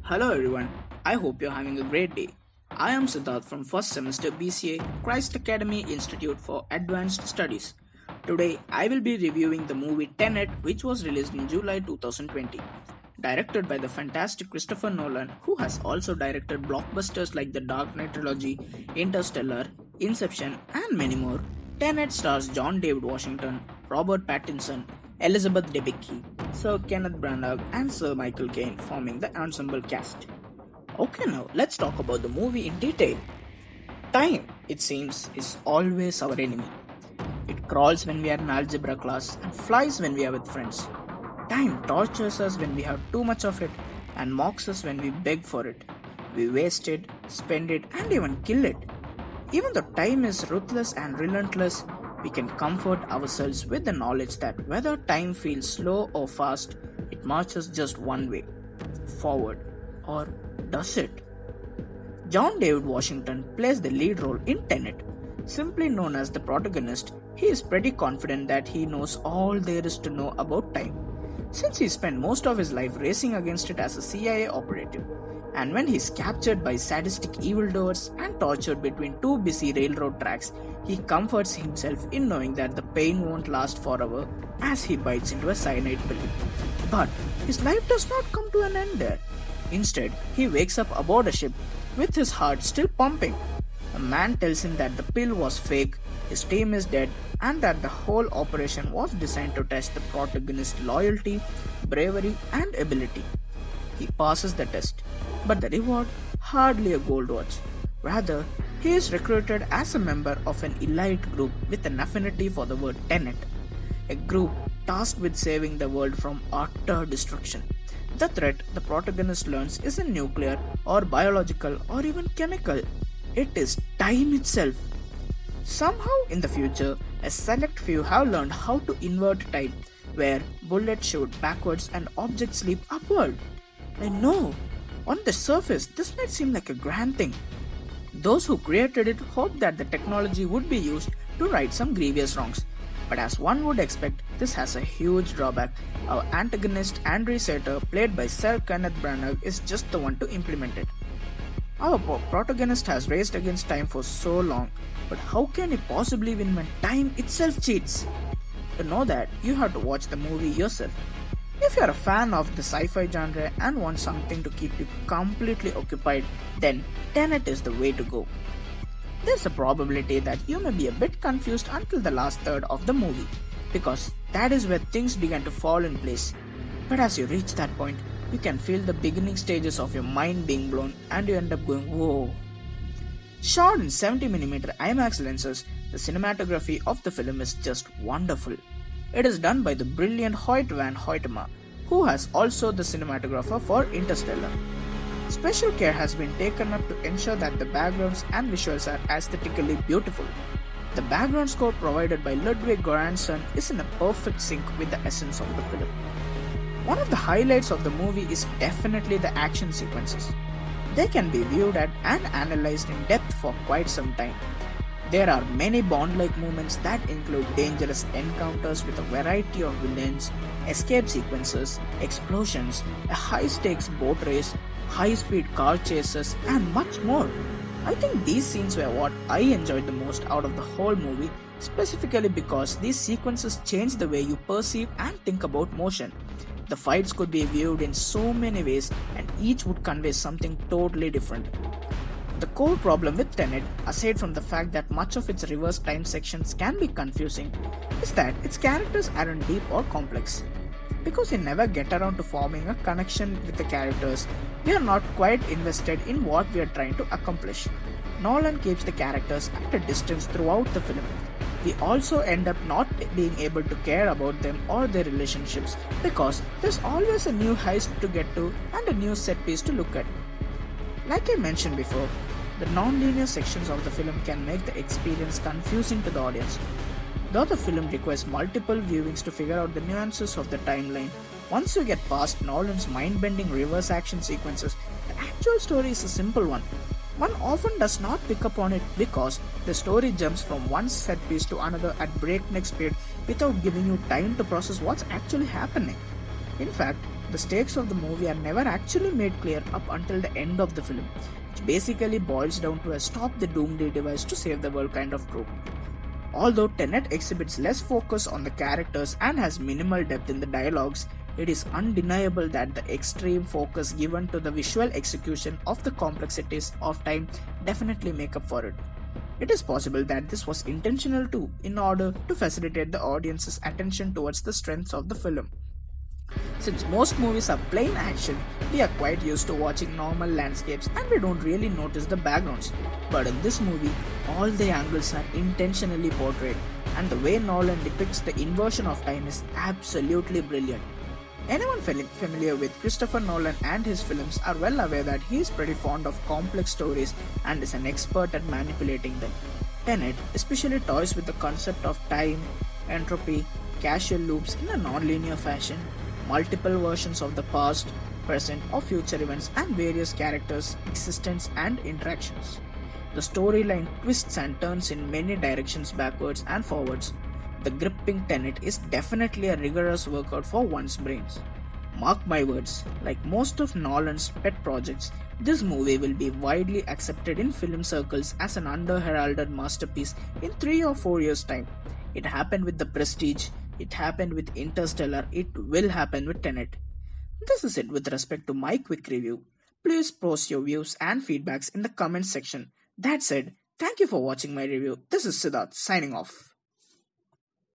Hello everyone, I hope you're having a great day. I am Sidharth from first semester BCA, Christ Academy Institute for Advanced Studies. Today I will be reviewing the movie Tenet, which was released in July 2020. Directed by the fantastic Christopher Nolan, who has also directed blockbusters like the Dark Knight trilogy, Interstellar, Inception, and many more, Tenet stars John David Washington, Robert Pattinson, Elizabeth Debicki, Sir Kenneth Branagh, and Sir Michael Caine forming the ensemble cast. Okay, now let's talk about the movie in detail. Time, it seems, is always our enemy. It crawls when we are in algebra class and flies when we are with friends. Time tortures us when we have too much of it and mocks us when we beg for it. We waste it, spend it, and even kill it. Even though time is ruthless and relentless, we can comfort ourselves with the knowledge that whether time feels slow or fast, it marches just one way forward. Or does it? John David Washington plays the lead role in Tenet. Simply known as the protagonist, he is pretty confident that he knows all there is to know about time, since he spent most of his life racing against it as a CIA operative. And when he is captured by sadistic evildoers and tortured between two busy railroad tracks, he comforts himself in knowing that the pain won't last forever as he bites into a cyanide pill. But his life does not come to an end there. Instead, he wakes up aboard a ship with his heart still pumping. A man tells him that the pill was fake, his team is dead, and that the whole operation was designed to test the protagonist's loyalty, bravery, and ability. He passes the test, but the reward hardly a gold watch. Rather, he is recruited as a member of an elite group with an affinity for the word Tenet, a group tasked with saving the world from utter destruction. The threat the protagonist learns isn't nuclear or biological or even chemical. It is time itself. Somehow in the future, a select few have learned how to invert time, where bullets shoot backwards and objects leap upward. I know, on the surface, this might seem like a grand thing. Those who created it hoped that the technology would be used to right some grievous wrongs. But as one would expect, this has a huge drawback. Our antagonist, Andrew Sater, played by Sir Kenneth Branagh, is just the one to implement it. Our protagonist has raced against time for so long, but how can he possibly win when time itself cheats? To know that, you have to watch the movie yourself. If you are a fan of the sci-fi genre and want something to keep you completely occupied, then Tenet is the way to go. There's a probability that you may be a bit confused until the last third of the movie, because that is where things begin to fall in place. But as you reach that point, you can feel the beginning stages of your mind being blown and you end up going, whoa. Shot in 70mm IMAX lenses, the cinematography of the film is just wonderful. It is done by the brilliant Hoyt van Hoytema, who has also the cinematographer for Interstellar. Special care has been taken up to ensure that the backgrounds and visuals are aesthetically beautiful. The background score provided by Ludwig Göransson is in a perfect sync with the essence of the film. One of the highlights of the movie is definitely the action sequences. They can be viewed at and analyzed in depth for quite some time. There are many Bond-like moments that include dangerous encounters with a variety of villains, escape sequences, explosions, a high-stakes boat race, high-speed car chases, and much more. I think these scenes were what I enjoyed the most out of the whole movie, specifically because these sequences change the way you perceive and think about motion. The fights could be viewed in so many ways and each would convey something totally different. The core problem with Tenet, aside from the fact that much of its reverse time sections can be confusing, is that its characters aren't deep or complex. Because we never get around to forming a connection with the characters, we are not quite invested in what we are trying to accomplish. Nolan keeps the characters at a distance throughout the film. We also end up not being able to care about them or their relationships because there's always a new heist to get to and a new set piece to look at. Like I mentioned before, the non-linear sections of the film can make the experience confusing to the audience. Though the film requires multiple viewings to figure out the nuances of the timeline, once you get past Nolan's mind-bending reverse action sequences, the actual story is a simple one. One often does not pick up on it because the story jumps from one set piece to another at breakneck speed without giving you time to process what's actually happening. In fact, The stakes of the movie are never actually made clear up until the end of the film, which basically boils down to a stop the doomsday device to save the world kind of trope. Although Tenet exhibits less focus on the characters and has minimal depth in the dialogues, it is undeniable that the extreme focus given to the visual execution of the complexities of time definitely make up for it. It is possible that this was intentional too, in order to facilitate the audience's attention towards the strengths of the film. Since most movies are plain action, we are quite used to watching normal landscapes and we don't really notice the backgrounds. But in this movie, all the angles are intentionally portrayed, and the way Nolan depicts the inversion of time is absolutely brilliant. Anyone familiar with Christopher Nolan and his films are well aware that he is pretty fond of complex stories and is an expert at manipulating them. Tenet especially toys with the concept of time, entropy, casual loops in a non-linear fashion, multiple versions of the past, present, or future events, and various characters' existence and interactions. The storyline twists and turns in many directions backwards and forwards. The gripping Tenet is definitely a rigorous workout for one's brains. Mark my words, like most of Nolan's pet projects, this movie will be widely accepted in film circles as an under-heralded masterpiece in 3 or 4 years' time. It happened with The Prestige, it happened with Interstellar, it will happen with Tenet. This is it with respect to my quick review. Please post your views and feedbacks in the comments section. That said, thank you for watching my review. This is Sidharth signing off.